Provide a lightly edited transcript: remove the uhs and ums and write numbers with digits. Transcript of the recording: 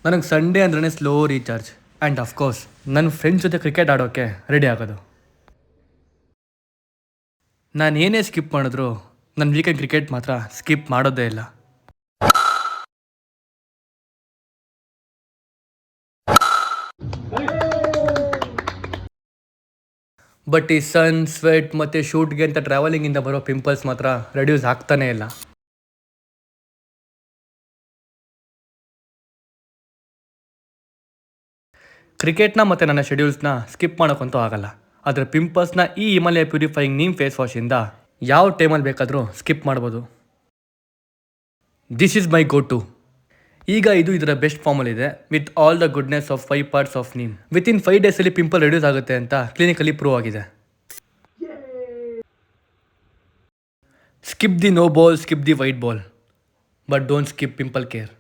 ನನಗೆ ಸಂಡೇ ಅಂದ್ರೇ slow recharge and of course ನನ್ನ ಫ್ರೆಂಡ್ಸ್ ಜೊತೆ ಕ್ರಿಕೆಟ್ ಆಡೋಕ್ಕೆ ರೆಡಿ ಆಗೋದು. ನಾನು ಏನೇ ಸ್ಕಿಪ್ ಮಾಡಿದ್ರು ನನ್ನ ವೀಕೆಂಡ್ ಕ್ರಿಕೆಟ್ ಮಾತ್ರ ಸ್ಕಿಪ್ ಮಾಡೋದೇ ಇಲ್ಲ. ಬಟ್ ಈ ಸನ್ ಸ್ವೆಟ್ ಮತ್ತು ಶೂಟ್ಗೆ ಅಂತ ಟ್ರಾವೆಲಿಂಗಿಂದ ಬರೋ ಪಿಂಪಲ್ಸ್ ಮಾತ್ರ ರೆಡ್ಯೂಸ್ ಆಗ್ತಾನೇ ಇಲ್ಲ. ಕ್ರಿಕೆಟ್ನ ಮತ್ತು ನನ್ನ ಶೆಡ್ಯೂಲ್ಸ್ನ ಸ್ಕಿಪ್ ಮಾಡೋಕ್ಕಂತೂ ಆಗಲ್ಲ. ಆದರೆ ಪಿಂಪಲ್ಸ್ನ ಈ ಹಿಮಾಲಯ ಪ್ಯೂರಿಫೈಯಿಂಗ್ ನೀಮ್ ಫೇಸ್ ವಾಶಿಂದ ಯಾವ ಟೈಮಲ್ಲಿ ಬೇಕಾದರೂ ಸ್ಕಿಪ್ ಮಾಡ್ಬೋದು. This is my go to. ಈಗ ಇದು ಇದರ ಬೆಸ್ಟ್ ಫಾರ್ಮಲ್ಲಿದೆ with all the goodness of 5 parts of neem. Within 5 ಡೇಸಲ್ಲಿ ಪಿಂಪಲ್ ರೆಡ್ಯೂಸ್ ಆಗುತ್ತೆ ಅಂತ ಕ್ಲಿನಿಕಲಿ ಪ್ರೂವ್ ಆಗಿದೆ. Skip the no ball, skip the wide ball, but don't skip pimple care.